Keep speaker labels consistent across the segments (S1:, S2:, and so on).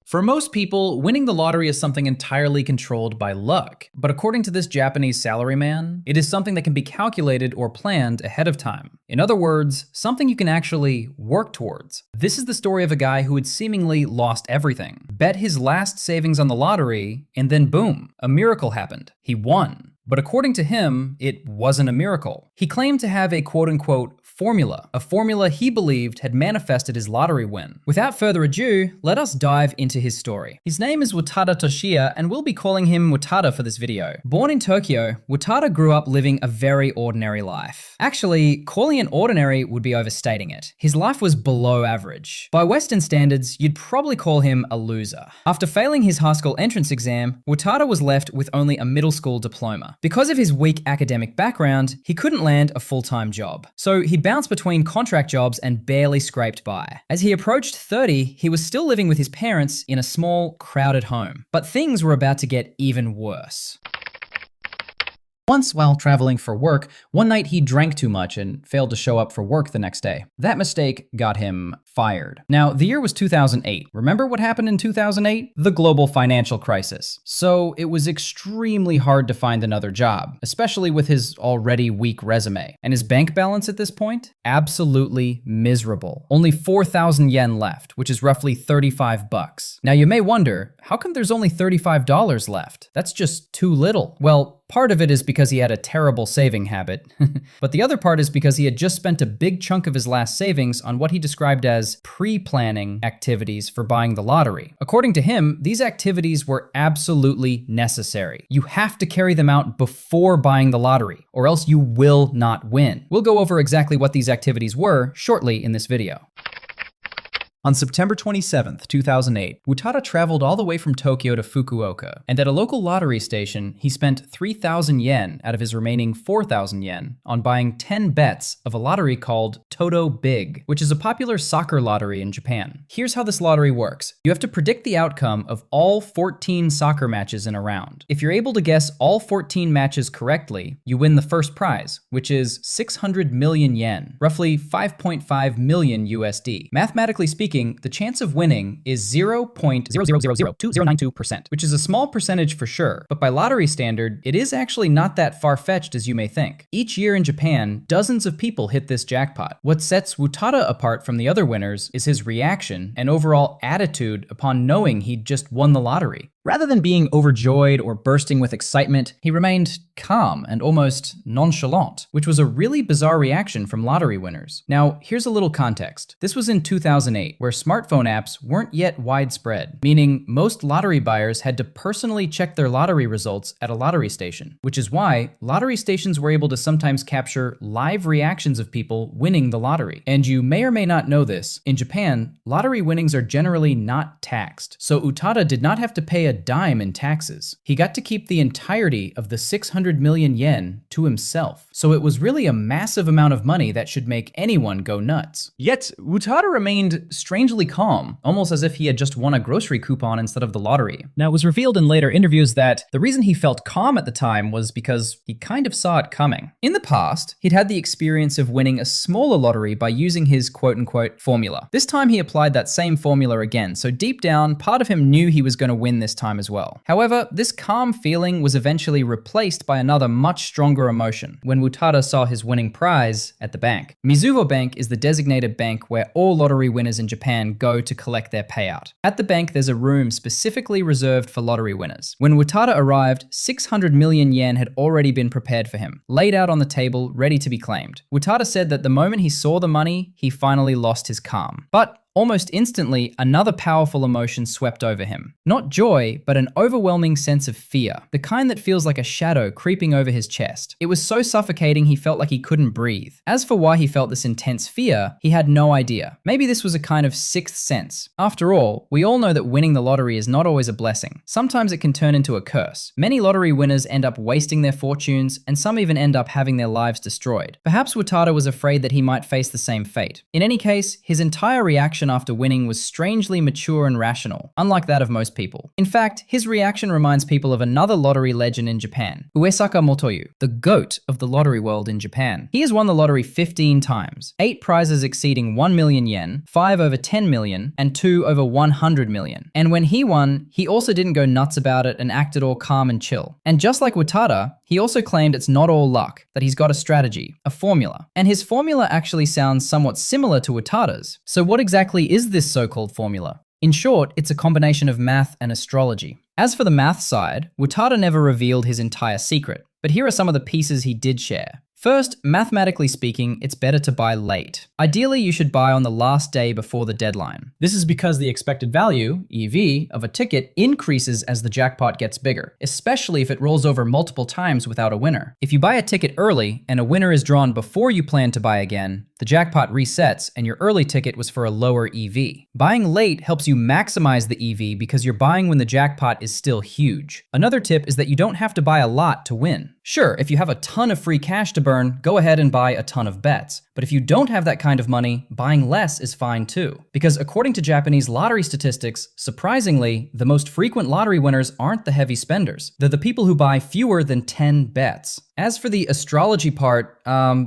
S1: For most people, winning the lottery is something entirely controlled by luck. But according to this Japanese salaryman, it is something that can be calculated or planned ahead of time. In other words, something you can actually work towards. This is the story of a guy who had seemingly lost everything, bet his last savings on the lottery, and then boom, a miracle happened. He won. But according to him, it wasn't a miracle. He claimed to have a quote-unquote formula, a formula he believed had manifested his lottery win. Without further ado, let us dive into his story. His name is Utada Toshiya, and we'll be calling him Utada for this video. Born in Tokyo, Utada grew up living a very ordinary life. Actually, calling it ordinary would be overstating it. His life was below average. By Western standards, you'd probably call him a loser. After failing his high school entrance exam, Utada was left with only a middle school diploma. Because of his weak academic background, he couldn't land a full-time job. So he bounced between contract jobs and barely scraped by. As he approached 30, he was still living with his parents in a small, crowded home. But things were about to get even worse. Once, while traveling for work, one night he drank too much and failed to show up for work the next day. That mistake got him fired. Now, the year was 2008. Remember what happened in 2008? The global financial crisis. So it was extremely hard to find another job, especially with his already weak resume. And his bank balance at this point? Absolutely miserable. Only 4,000 yen left, which is roughly 35 bucks. Now you may wonder, how come there's only $35 left? That's just too little. Well, part of it is because he had a terrible saving habit, but the other part is because he had just spent a big chunk of his last savings on what he described as pre-planning activities for buying the lottery. According to him, these activities were absolutely necessary. You have to carry them out before buying the lottery, or else you will not win. We'll go over exactly what these activities were shortly in this video. On September 27th, 2008, Utada traveled all the way from Tokyo to Fukuoka, and at a local lottery station, he spent 3,000 yen out of his remaining 4,000 yen on buying 10 bets of a lottery called Toto Big, which is a popular soccer lottery in Japan. Here's how this lottery works. You have to predict the outcome of all 14 soccer matches in a round. If you're able to guess all 14 matches correctly, you win the first prize, which is 600 million yen, roughly 5.5 million USD. Mathematically speaking, the chance of winning is 0.0000292%, which is a small percentage for sure, but by lottery standard, it is actually not that far-fetched as you may think. Each year in Japan, dozens of people hit this jackpot. What sets Utada apart from the other winners is his reaction and overall attitude upon knowing he'd just won the lottery. Rather than being overjoyed or bursting with excitement, he remained calm and almost nonchalant, which was a really bizarre reaction from lottery winners. Now, here's a little context. This was in 2008, where smartphone apps weren't yet widespread, meaning most lottery buyers had to personally check their lottery results at a lottery station, which is why lottery stations were able to sometimes capture live reactions of people winning the lottery. And you may or may not know this, in Japan, lottery winnings are generally not taxed, so Utada did not have to pay a dime in taxes. He got to keep the entirety of the 600 million yen to himself. So it was really a massive amount of money that should make anyone go nuts. Yet, Utada remained strangely calm, almost as if he had just won a grocery coupon instead of the lottery. Now, it was revealed in later interviews that the reason he felt calm at the time was because he kind of saw it coming. In the past, he'd had the experience of winning a smaller lottery by using his quote-unquote formula. This time he applied that same formula again, so deep down, part of him knew he was going to win this time as well. However, this calm feeling was eventually replaced by another much stronger emotion when Utada saw his winning prize at the bank. Mizuho Bank is the designated bank where all lottery winners in Japan go to collect their payout. At the bank, there's a room specifically reserved for lottery winners. When Utada arrived, 600 million yen had already been prepared for him, laid out on the table, ready to be claimed. Utada said that the moment he saw the money, he finally lost his calm. But almost instantly, another powerful emotion swept over him. Not joy, but an overwhelming sense of fear, the kind that feels like a shadow creeping over his chest. It was so suffocating he felt like he couldn't breathe. As for why he felt this intense fear, he had no idea. Maybe this was a kind of sixth sense. After all, we all know that winning the lottery is not always a blessing. Sometimes it can turn into a curse. Many lottery winners end up wasting their fortunes, and some even end up having their lives destroyed. Perhaps Utada was afraid that he might face the same fate. In any case, his entire reaction reaction after winning was strangely mature and rational, unlike that of most people. In fact, his reaction reminds people of another lottery legend in Japan, Uesaka Motoyu, the GOAT of the lottery world in Japan. He has won the lottery 15 times, 8 prizes exceeding 1 million yen, 5 over 10 million, and 2 over 100 million. And when he won, he also didn't go nuts about it and acted all calm and chill. And just like Utada, he also claimed it's not all luck, that he's got a strategy, a formula. And his formula actually sounds somewhat similar to Utada's. So what exactly is this so-called formula? In short, it's a combination of math and astrology. As for the math side, Utada never revealed his entire secret, but here are some of the pieces he did share. First, mathematically speaking, it's better to buy late. Ideally, you should buy on the last day before the deadline. This is because the expected value, EV, of a ticket increases as the jackpot gets bigger, especially if it rolls over multiple times without a winner. If you buy a ticket early and a winner is drawn before you plan to buy again, the jackpot resets and your early ticket was for a lower EV. Buying late helps you maximize the EV because you're buying when the jackpot is still huge. Another tip is that you don't have to buy a lot to win. Sure, if you have a ton of free cash to burn, go ahead and buy a ton of bets. But if you don't have that kind of money, buying less is fine too. Because according to Japanese lottery statistics, surprisingly, the most frequent lottery winners aren't the heavy spenders. They're the people who buy fewer than 10 bets. As for the astrology part,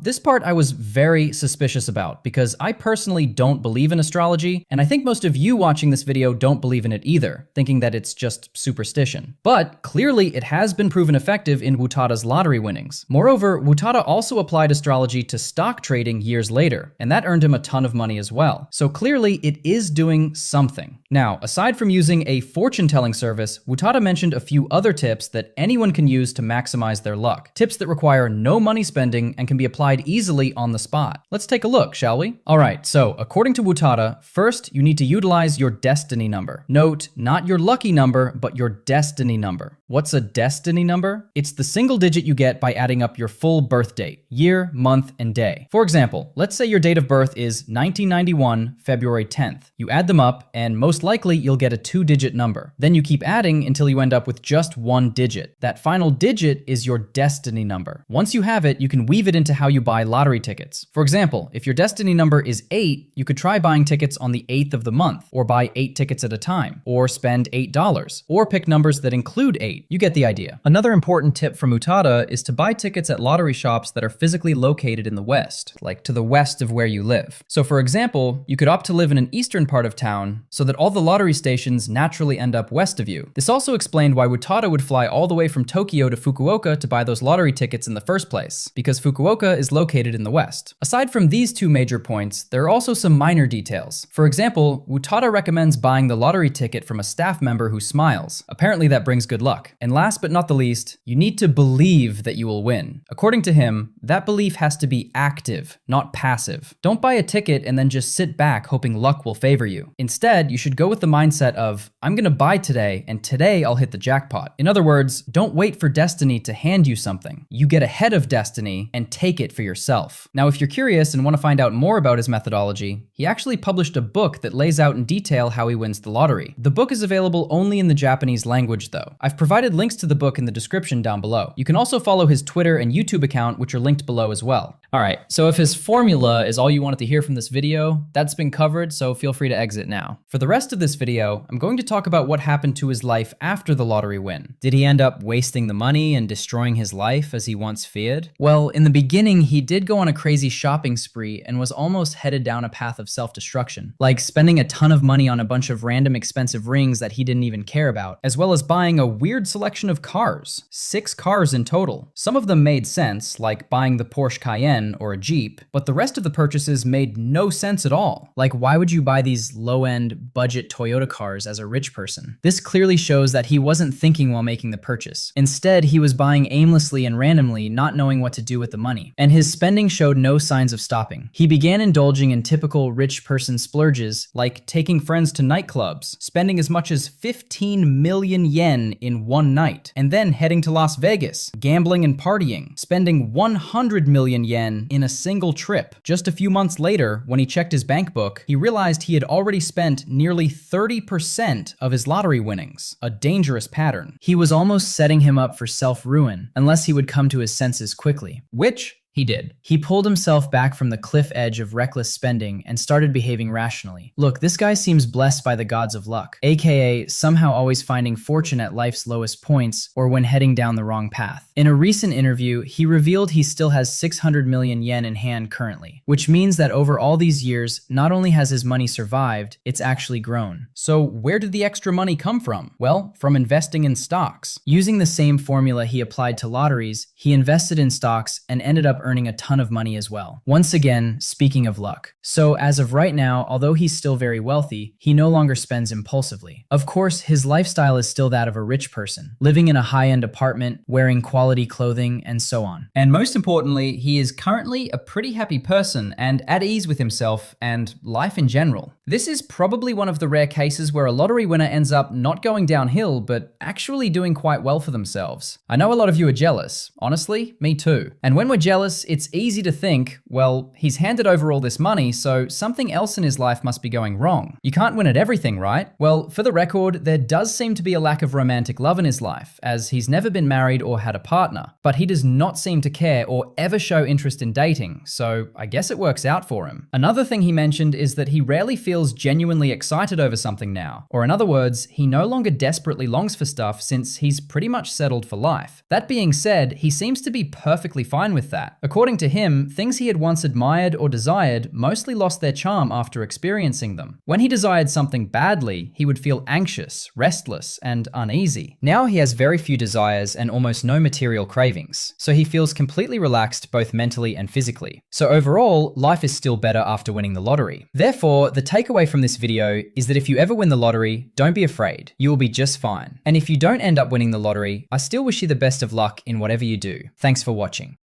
S1: this part I was very suspicious about because I personally don't believe in astrology, and I think most of you watching this video don't believe in it either, thinking that it's just superstition. But clearly it has been proven effective in Utada's lottery winnings. Moreover, Utada also applied astrology to stock trading years later, and that earned him a ton of money as well. So clearly it is doing something. Now, aside from using a fortune-telling service, Utada mentioned a few other tips that anyone can use to maximize their luck. Tips that require no money spending and can be applied easily on the spot. Let's take a look, shall we? Alright, so according to Utada, first you need to utilize your destiny number. Note, not your lucky number, but your destiny number. What's a destiny number? It's the single digit you get by adding up your full birth date, year, month, and day. For example, let's say your date of birth is 1991, February 10th. You add them up, and most likely you'll get a 2-digit number. Then you keep adding until you end up with just 1 digit. That final digit is your destiny number. Once you have it, you can weave it into how you buy lottery tickets. For example, if your destiny number is 8, you could try buying tickets on the 8th of the month, or buy 8 tickets at a time, or spend $8, or pick numbers that include 8. You get the idea. Another important tip from Utada is to buy tickets at lottery shops that are physically located in the West, like to the west of where you live. So for example, you could opt to live in an eastern part of town so that all the lottery stations naturally end up west of you. This also explained why Utada would fly all the way from Tokyo to Fukuoka to buy those lottery tickets in the first place, because Fukuoka is located in the west. Aside from these two major points, there are also some minor details. For example, Utada recommends buying the lottery ticket from a staff member who smiles. Apparently that brings good luck. And last but not the least, you need to believe that you will win. According to him, that belief has to be active, not passive. Don't buy a ticket and then just sit back hoping luck will favor you. Instead, you should go with the mindset of, I'm gonna buy today, and today I'll hit the jackpot. In other words, don't wait for destiny to hand you something. You get ahead of destiny and take it for yourself. Now, if you're curious and want to find out more about his methodology, he actually published a book that lays out in detail how he wins the lottery. The book is available only in the Japanese language though. I've provided links to the book in the description down below. You can also follow his Twitter and YouTube account, which are linked below as well. Alright, so if his formula is all you wanted to hear from this video, that's been covered, so feel free to exit now. For the rest of this video, I'm going to talk about what happened to his life after the lottery win. Did he end up wasting the money and destroying his life as he once feared? Well, in the beginning, he did go on a crazy shopping spree and was almost headed down a path of self-destruction, like spending a ton of money on a bunch of random expensive rings that he didn't even care about, as well as buying a weird selection of cars, 6 cars in total. Some of them made sense, like buying the Porsche Cayenne or a Jeep, but the rest of the purchases made no sense at all. Like, why would you buy these low-end budget Toyota cars as a rich person? This clearly shows that he wasn't thinking while making the purchase. Instead, he was buying aimlessly and randomly, not knowing what to do with the money. And his spending showed no signs of stopping. He began indulging in typical rich person splurges, like taking friends to nightclubs, spending as much as 15 million yen in one night, and then heading to Las Vegas, gambling and partying, spending 100 million yen in a single trip. Just a few months later, when he checked his bank book, he realized he had already spent nearly 30% of his lottery winnings, a dangerous pattern. He was almost setting him up for self-ruin, unless he would come to his senses quickly, which He did.
S2: He pulled himself back from the cliff edge of reckless spending and started behaving rationally. Look, this guy seems blessed by the gods of luck, aka somehow always finding fortune at life's lowest points or when heading down the wrong path. In a recent interview, he revealed he still has 600 million yen in hand currently, which means that over all these years, not only has his money survived, it's actually grown.
S1: So where did the extra money come from? Well, from investing in stocks.
S2: Using the same formula he applied to lotteries, he invested in stocks and ended up earning a ton of money as well. Once again, speaking of luck. So as of right now, although he's still very wealthy, he no longer spends impulsively. Of course, his lifestyle is still that of a rich person, living in a high-end apartment, wearing quality clothing, and so on.
S1: And most importantly, he is currently a pretty happy person and at ease with himself and life in general. This is probably one of the rare cases where a lottery winner ends up not going downhill, but actually doing quite well for themselves. I know a lot of you are jealous. Honestly, me too. And when we're jealous, it's easy to think, well, he's handed over all this money, so something else in his life must be going wrong. You can't win at everything, right? Well, for the record, there does seem to be a lack of romantic love in his life, as he's never been married or had a partner. But he does not seem to care or ever show interest in dating, so I guess it works out for him. Another thing he mentioned is that he rarely feels genuinely excited over something now, or in other words, he no longer desperately longs for stuff since he's pretty much settled for life. That being said, he seems to be perfectly fine with that. According to him, things he had once admired or desired mostly lost their charm after experiencing them. When he desired something badly, he would feel anxious, restless, and uneasy. Now he has very few desires and almost no material cravings, so he feels completely relaxed both mentally and physically. So overall, life is still better after winning the lottery. Therefore, the takeaway from this video is that if you ever win the lottery, don't be afraid. You will be just fine. And if you don't end up winning the lottery, I still wish you the best of luck in whatever you do. Thanks for watching.